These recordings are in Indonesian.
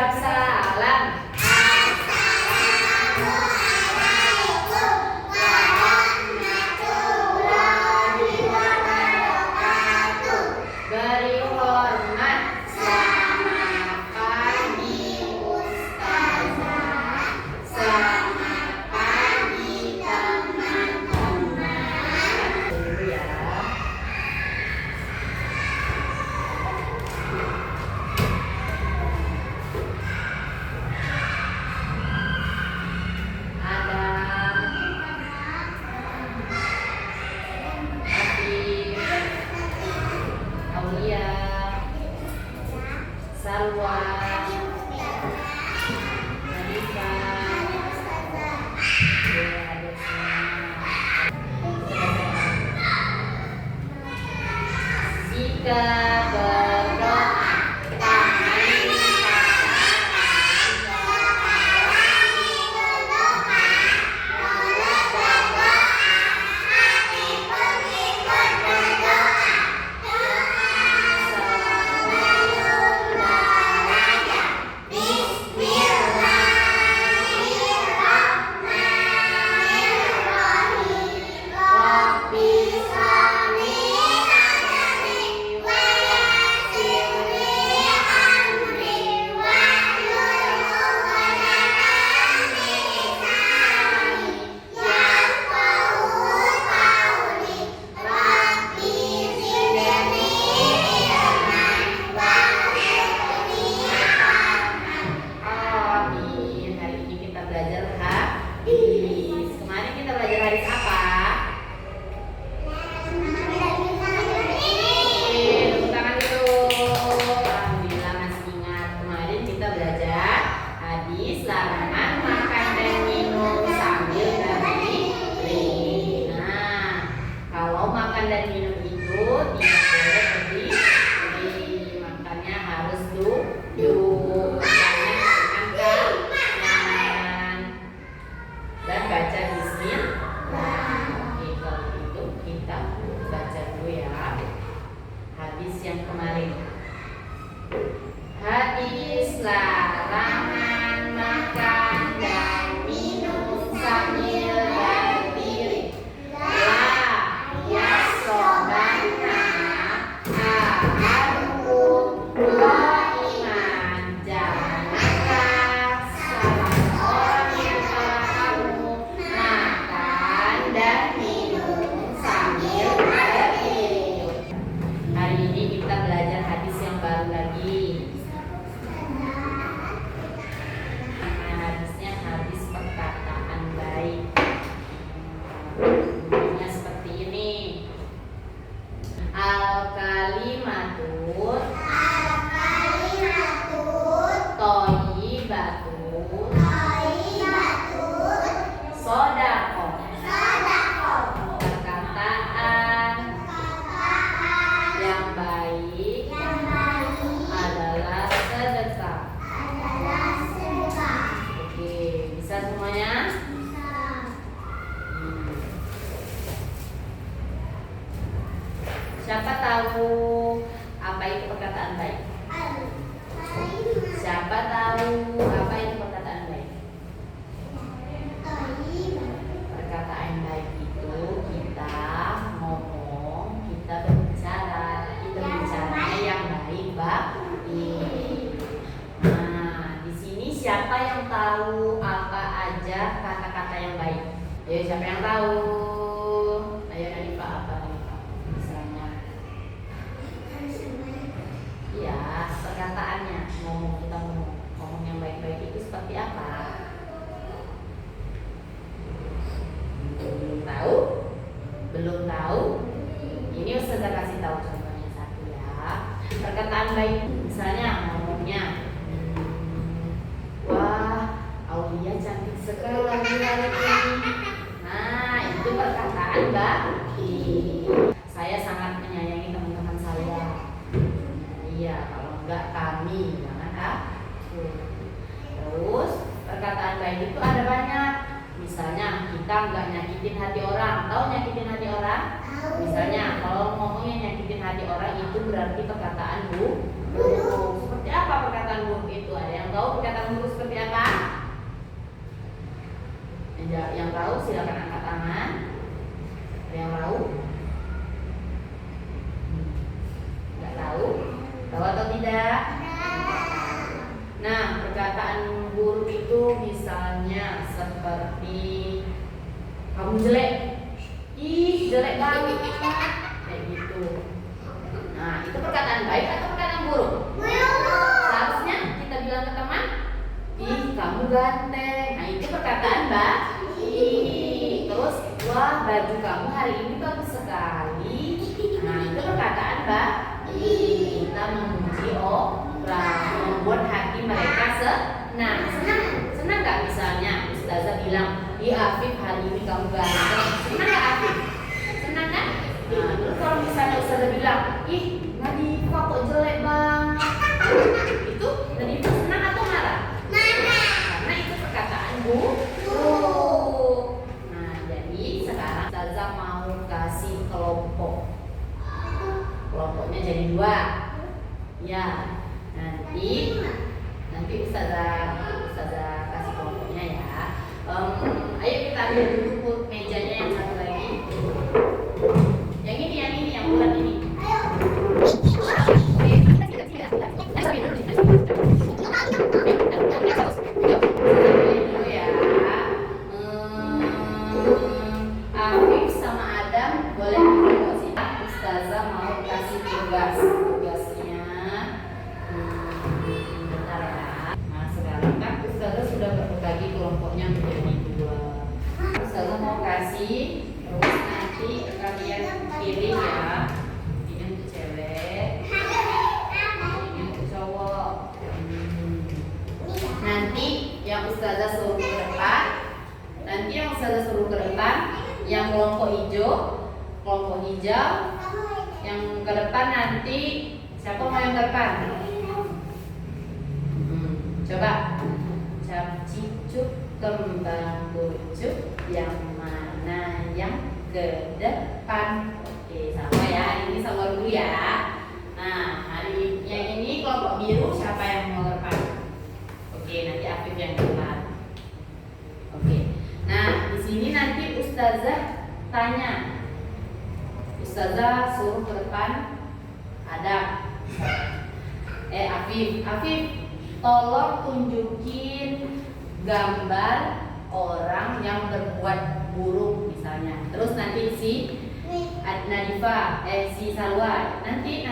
ucap salam. Beri hormat. Selamat pagi Ustazah. Selamat pagi teman-teman. Dulu ya. Salwa, Nadifa, jika berdoa kemarin kita belajar hadis apa? Tepuk tangan dulu. Alhamdulillah masih ingat. Kemarin kita belajar hadis larangan makan dan minum sambil berdiri. Nah, kalau makan dan minum itu tidak boleh berdiri, makanya harus duduk. Dan baca bismillah. Oke, kalau itu kita baca dulu ya hadis yang kemarin. Hadis larangan makan dan minum sambil berdiri. La yasobanna ahadukum qaiman. Janganlah salah seorang yang kamu makan dan minum sambil berdiri. Hari ini kita belajar hadis yang baru lagi. Hadisnya hadis perkataan baik. Bunyinya seperti ini. Al-kalimatut thayyibatun shadaqah. Perkataan yang baik adalah sedekah. Oke, bisa semuanya? Siapa tahu apa itu perkataan baik? Siapa tahu apa itu perkataan baik? Perkataan baik itu kita ngomong, kita berbicara, kita bicaranya yang baik, Nah, di sini siapa yang tahu apa aja kata-kata yang baik? Ayo, siapa yang tahu? Ayo, Nadifa, apa Nadifa? Misalnya, iya, perkataannya, kita ngomong yang baik-baik itu seperti apa? Belum tahu? Belum tahu? Ini Ustazah kasih tahu contohnya satu ya. Perkataan baik, misalnya ngomongnya, wah, Aulia cantik sekali hari ini. Nah, itu perkataan baik. Saya sangat menyayangi teman-teman saya. Iya, kalau enggak kami, jangan aku. Terus perkataan baik itu ada banyak. Misalnya kita nggak nyakitin hati orang. Tahu nyakitin hati orang? Misalnya kalau ngomongnya nyakitin hati orang itu berarti perkataan buruk. Seperti apa perkataan buruk itu? Ada yang yang tahu perkataan guru seperti apa? Yang tahu silakan angkat tangan. Ada yang tahu? Nggak tahu? Tahu atau tidak? Nah, perkataan buruk itu misalnya seperti kamu jelek, ih jelek banget, kayak gitu. Nah, itu perkataan baik atau perkataan buruk? Seharusnya kita bilang ke teman, ih kamu ganteng. Nah, itu perkataan baik. Terus, wah baju kamu hari ini bagus sekali. Nah, itu perkataan baik. Kita memuji orang, membuat hati mereka senang. Senang nggak misalnya Ustazah bilang, ih Afif hari ini kamu ganteng. Senang nggak Afif? Senang kan? Nah, terus kalau misalnya Ustazah bilang, ih Nadifa kok jelek banget, itu Nadifa senang atau marah? Karena itu perkataan buruk. Nah, jadi sekarang Ustazah mau kasih kelompok. Kelompoknya jadi 2. Ya, nanti Ustazah kasih kelompoknya ya. Ayo kita ambil dulu mejanya yang satu lagi. Yang ini yang bulat ini. Dulu ya. Afif sama Adam boleh duduk sini. Ustazah mau kasih tugasnya. Bentar ya. Nah, sekarang kan Ustazah sudah berbagi kelompoknya menjadi 2. Ustazah mau kasih, terus nanti kalian pilih ya. Ini untuk cewek, ini untuk cowok. Nanti yang Ustazah suruh ke depan, yang kelompok hijau, yang ke depan nanti siapa mau yang ke depan? Coba cap cicuk kembang bucuk, yang mana yang ke depan? Oke, sama ya, ini sama dulu ya. Nah, hari yang ini kelompok biru siapa yang mau ke depan? Oke, nanti Afif yang ke depan. Oke. Nah, di sini nanti Ustazah tanya. Ustazah suruh ke depan ada Afif, tolong tunjukin gambar orang yang berbuat buruk misalnya. Terus nanti si Nadifa, si Salwa, nanti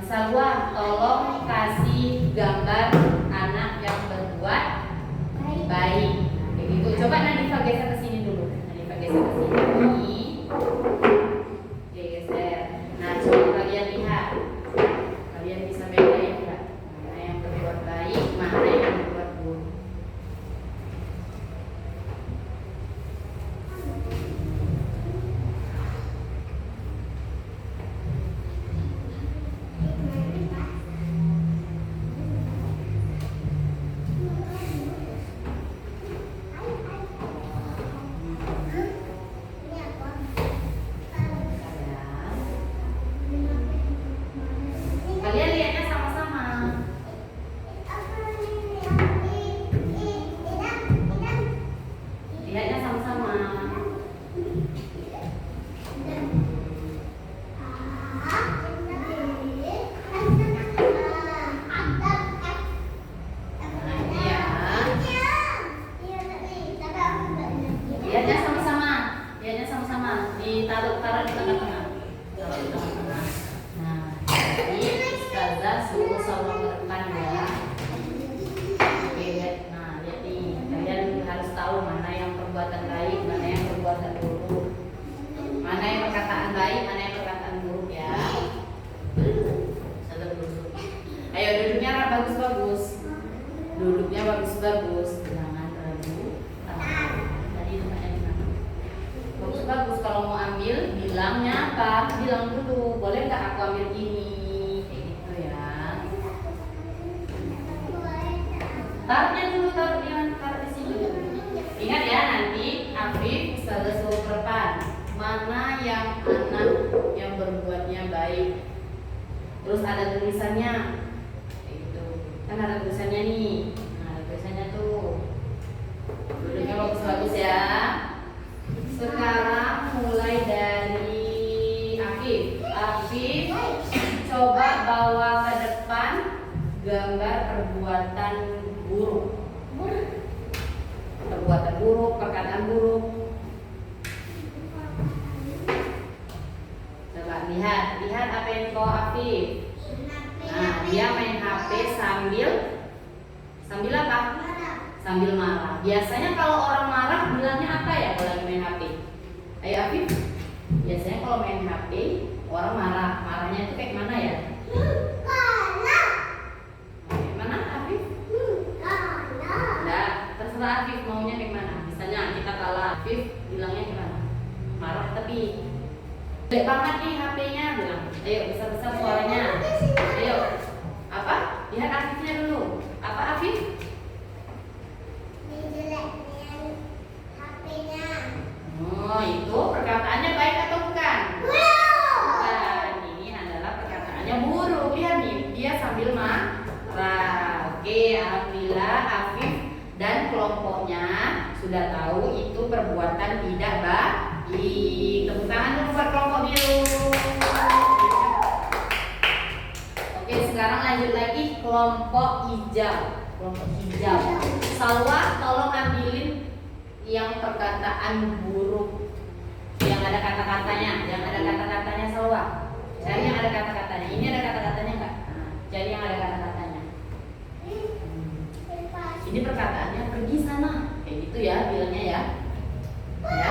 Salwa tolong kasih gambar anak yang berbuat baik. Begitu. Coba Nadifa geser ke sini dulu. Nadifa geser ke sini. Oke, geser. Nah, coba kalian lihat. Kalian bisa bedain enggak? Mana yang berbuat baik, mana yang berbuat buruk. Kalian lihatnya sama-sama. Lihatnya sama-sama. Lihatnya sama-sama. Lihatnya sama-sama. Ditaruh di tengah-tengah. Taruh di tengah-tengah. Nah, jadi Ustazah suruh sama ke depan ya. Oke, lihat. Nah, lihat nih. Kalian harus tahu mana yang perbuatan baik, mana yang perbuatan buruk. Mana yang perkataan baik, mana yang perkataan buruk ya. Ustazah duduk. Ayo duduknya bagus-bagus. Duduknya bagus-bagus. Jangan ragu. Tadi tempatnya di mana? Bagus-bagus. Kalau mau ambil, bilangnya apa? Bilang dulu. Boleh nggak aku ambil ini? Taruhnya dulu, taruh di sini. Ingat ya, nanti Afif Ustazah suruh ke depan. Mana yang anak yang berbuatnya baik. Terus ada tulisannya. Kayak gitu. Kan ada tulisannya nih. Nah, ada tulisannya tuh. Duduknya bagus-bagus ya. Sekarang mulai dari Afif. Afif, coba bawa ke depan gambar perbuatan buruk. Perbuatan buruk, perkataan buruk. Coba lihat apa yang dibawa Afif. Nah, dia main HP sambil apa? Sambil marah. Biasanya kalau orang marah bilangnya apa ya kalau lagi main HP? Ayo Afif. Biasanya kalau main HP orang marah. Marahnya itu kayak mana ya? Kayak mana Afif? Nah, terserah Afif maunya kayak mana. Misalnya kita kalah, Afif bilangnya gimana? Marah tapi jelek banget nih HP-nya bilang. Ayo besar-besar suaranya. Ayo. Apa? Lihat Afifnya dulu. Apa Afif? Oh, itu perkataannya baik atau bukan? Bukan. Ini adalah perkataannya buruk. Lihat nih, dia sambil marah. Oke, alhamdulillah Afif dan kelompoknya sudah tahu itu perbuatan tidak baik. Tepuk tangan dulu buat kelompok biru. Oke, sekarang lanjut lagi kelompok hijau. Kelompok hijau. Salwa, tolong ambilin yang perkataan buruk yang ada kata-katanya, Salwa. Cari yang ada kata-katanya. Ini ada kata-katanya enggak? Nah, cari yang ada kata-katanya. Ini perkataannya pergi sana. Kayak gitu ya bilangnya ya. Ya.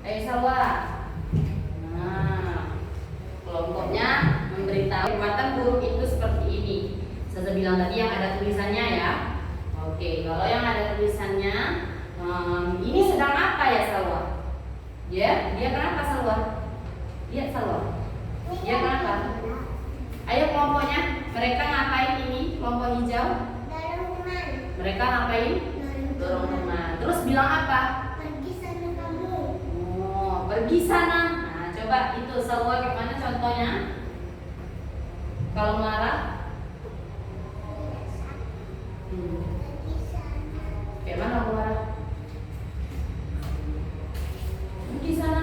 Ayo Salwa. Nah, kelompoknya memberitahu perbuatan buruk itu seperti ini. Saya bilang tadi yang ada tulisannya ya. Oke, kalau yang ada tulisannya, ini sedang apa ya Salwa? Ya, dia kenapa Salwa? Lihat Salwa. Dia kenapa? Ayo kelompoknya, mereka ngapain ini? Kelompok hijau? Mereka ngapain? Dorong teman. Terus bilang apa? Pergi sana kamu. Oh, pergi sana. Nah, coba itu Salwa gimana contohnya? Kalau marah? Kayak mana aku marah? Pergi sana.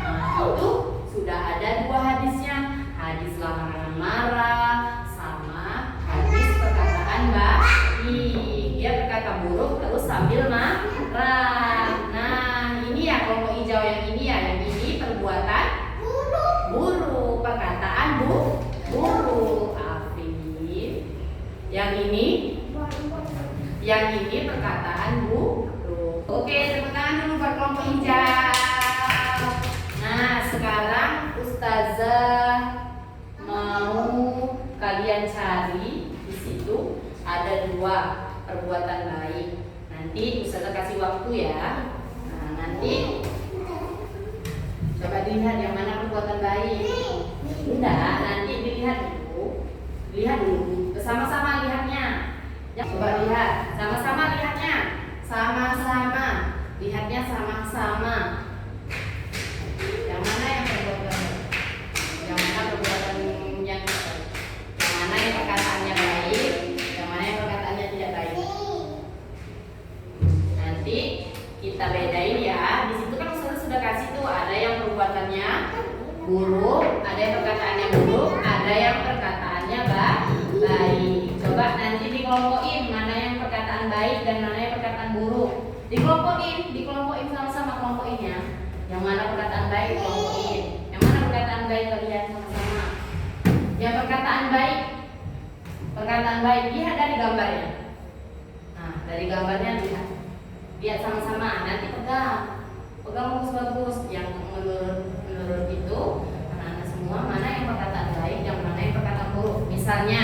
Nah, itu sudah ada dua hadisnya. Hadis larangan marah sama hadis perkataan baik. Dia berkata buruk terus sambil marah. Nah, ini ya kelompok hijau yang ini ya. Yang ini perbuatan buruk, perkataan buruk. Afif. Yang ini perkataan buruk. Oke, tepuk tangan dulu buat kelompok hijau. Nah, sekarang Ustazah mau kalian cari di situ ada dua perbuatan baik. Nanti Ustazah kasih waktu ya. Nah, nanti coba dilihat yang mana perbuatan baik. Enggak, nanti dilihat dulu. Lihat dulu, bersama-sama lihatnya. Coba lihat, sama-sama lihatnya. Sama-sama. Lihatnya sama-sama. Yang mana yang perbuatan? Yang mana perbuatan yang mana yang perkataannya baik? Yang mana yang perkataannya tidak baik? Nanti kita bedain ya. Di situ kan sudah kasih tuh ada yang perbuatannya buruk, ada yang perkataannya buruk, ada yang perkataannya baik. Coba nanti dikelompokin mana yang perkataan baik dan mana yang perkataan buruk. Dikelompokin sama-sama kelompokinnya. Yang mana perkataan baik kelompokin. Yang mana perkataan baik kalian sama-sama. Yang perkataan baik lihat dari gambarnya. Nah, dari gambarnya lihat sama-sama. Nanti pegang bagus-bagus. Yang menurut itu anak-anak semua mana yang perkataan baik, yang mana yang perkataan buruk. Misalnya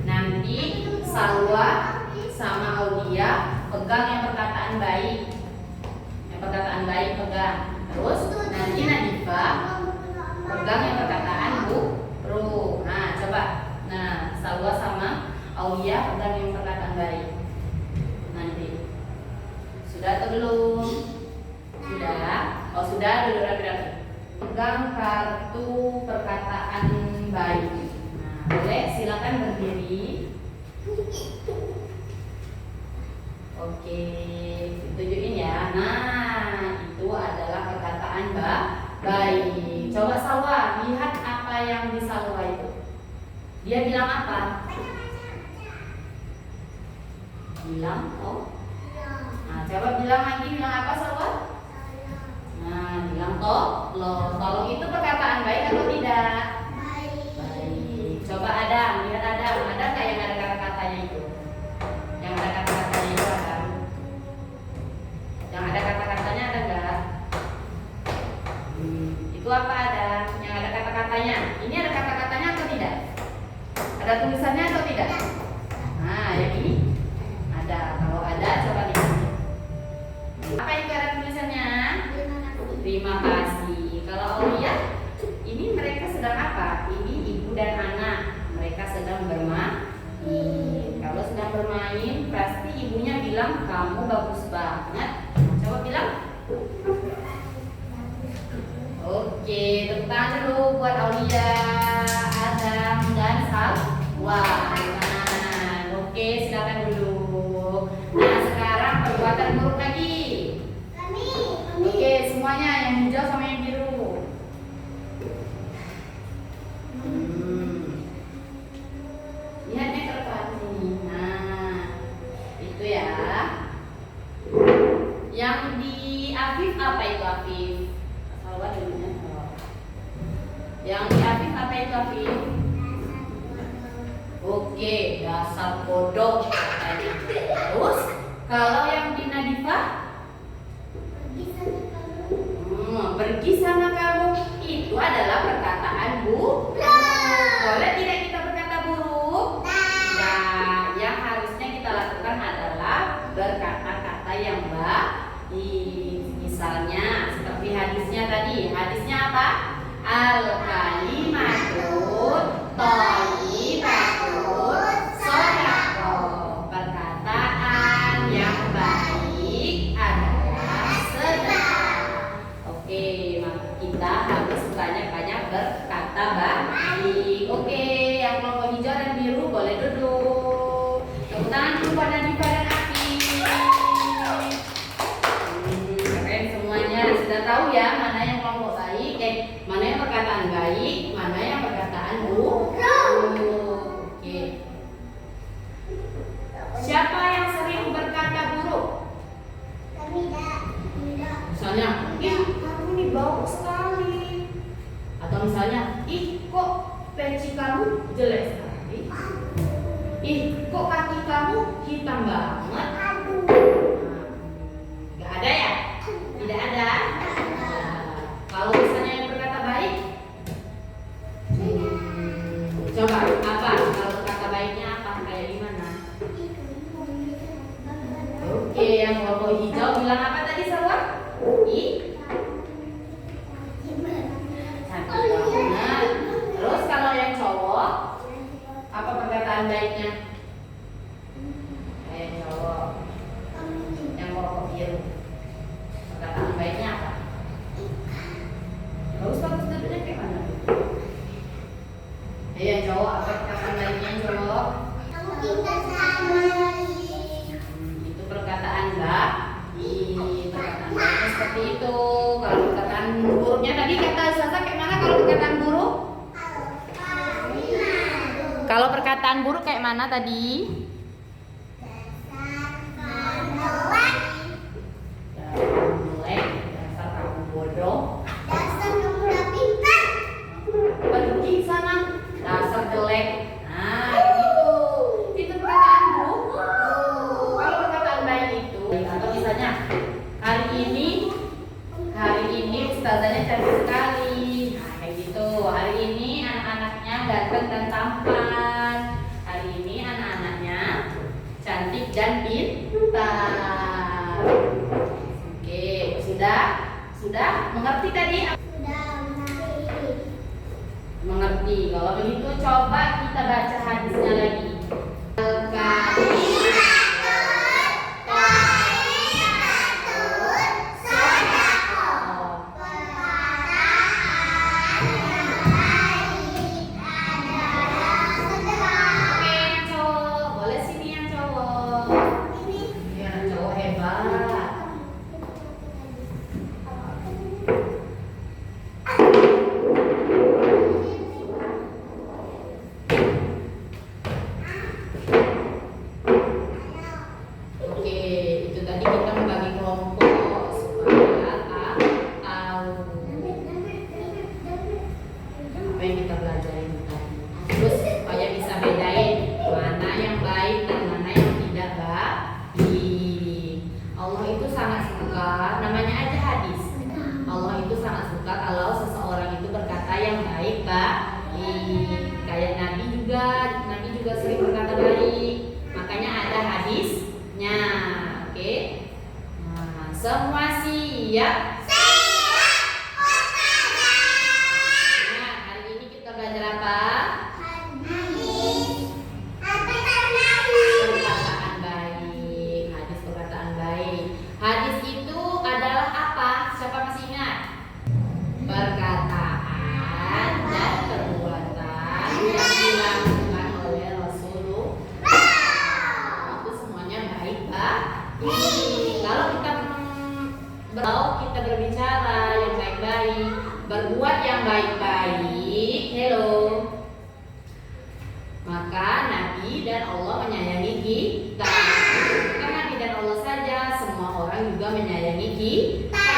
nanti Salwa sama Aulia pegang yang perkataan baik. Yang perkataan baik pegang. Terus nanti Nadifa pegang yang perkataan buruk. Nah, coba. Nah, Salwa sama Aulia pegang yang perkataan baik. Nanti. Sudah atau belum? Sudah. Oh, sudah. Duduk rapi-rapi. Pegang kartu perkataan baik. Nah, boleh silakan berdiri. Oke, tunjukin ya. Nah, itu adalah perkataan baik. Coba Salwa, lihat apa yang di Salwa itu. Dia bilang apa? Bilang oh. Nah, coba bilang lagi, bilang apa Salwa? Nah, bilang toh, lo. Tolong itu perkataan baik atau tidak? Baik. Coba Adam, lihat Adam. Ada nggak yang ada kata-katanya itu? Yang ada kata-katanya itu ada? Yang ada kata-katanya ada nggak? Itu apa ada? Yang ada kata-katanya. Ini ada kata-katanya atau tidak? Ada tulisannya atau tidak? Nah, yang ini ada. Kalau ada, coba lihat. Apa itu ada tulisannya? Terima kasih. Kalau Aulia, ini mereka sedang apa? Ini ibu dan anak. Mereka sedang bermain. Kalau sedang bermain, pasti ibunya bilang kamu bagus banget. Coba bilang. Oke, tepuk tangan dulu buat Aulia, Adam, dan Salwa. Oke, silakan duduk. Nah, sekarang perbuatan buruk lagi. Oke, semuanya yang hijau sama yang biru. Lihatnya ke depan sini. Nah, itu ya. Yang di Afif apa itu Afif? Salwa dulunya. Yang di Afif apa itu Afif? Oke, dasar bodoh. Terus, kalau yang di Nadifah? Pergi sana kamu. Itu adalah perkataan buruk. Boleh tidak kita berkata buruk? Nah, yang harusnya kita lakukan adalah berkata-kata yang baik. Misalnya seperti hadisnya tadi. Hadisnya apa? Al-kalimatut thayyibatut shadaqah. Perkataan yang baik adalah sedekah. Oke, kita harus banyak-banyak berkata baik. Oke, yang kelompok hijau dan biru boleh duduk. Tepuk tangan dulu pada Diva dan Afi. Keren semuanya. Sudah tahu ya mana yang kelompok baik, mana yang perkataan baik, mana yang perkataan buruk. Oke. Siapa yang sering berkata buruk? Misalnya, kamu ini bau sekali. Atau misalnya, kok peci kamu jelek sekali. Kok kaki kamu hitam banget. Gak ada ya? Tidak ada. Kalau misalnya yang berkata baik, coba apa? Kalau kata baiknya apa? Kayak gimana? Oke, yang kelompok hijau bilang apa tadi Salwa? Cantik banget. Terus kalau yang cowok, apa perkataan baiknya? Kayak cowok yang kelompok biru, perkataan baiknya apa? Bagus duduknya kayak mana? Yang cowok apa perkataan baiknya cowok? Itu perkataan baik. Perkataan baiknya seperti itu. Kalau perkataan buruknya tadi kata Sasa kayak mana kalau perkataan buruk? Kalau perkataan buruk kayak mana tadi? Dasar kamu bodoh. Pergi sana. Dasar jelek. Nah, gitu. Itu perkataan buruk. Kalau perkataan baik itu, atau misalnya hari ini ustazahnya cantik sekali. Nah, kayak gitu. Hari ini anak-anaknya ganteng dan tampan. Hari ini anak-anaknya cantik dan pintar. Oke, sudah mengerti tadi? Mengerti. Kalau begitu coba kita baca hadisnya lagi. suka kalau seseorang itu berkata yang baik, kayak Nabi juga sering berkata baik. Makanya ada hadisnya. Oke. Nah, semua siap. Nah, hari ini kita belajar apa? Perkataan baik. Hadis perkataan baik. Hadis itu adalah apa? Siapa masih ingat? Perkataan dan perbuatan yang dilakukan oleh Rasulullah. Itu semuanya baik, Kalau kita berbicara yang baik-baik, berbuat yang baik-baik, maka Nabi dan Allah menyayangi kita. Bukan Nabi dan Allah saja, semua orang juga menyayangi kita.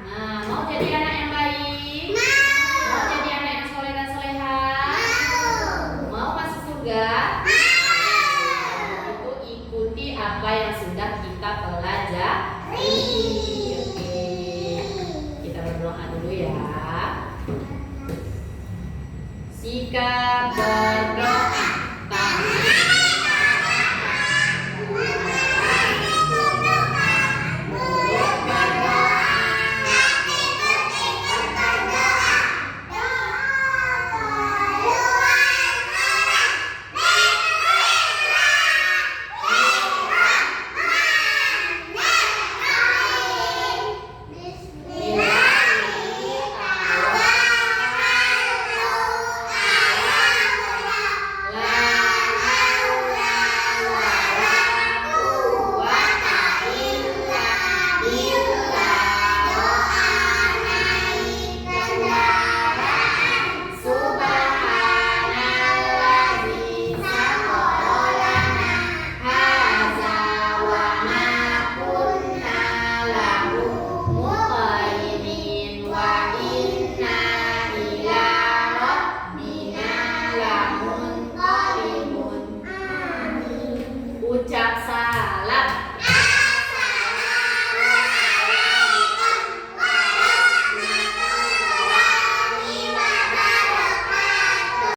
Nah, mau jadi anak yang baik? Mau jadi anak yang soleh dan solehah? Mau masuk surga? Itu ikuti apa yang sudah kita pelajari. Oke, kita berdoa dulu ya. Sikap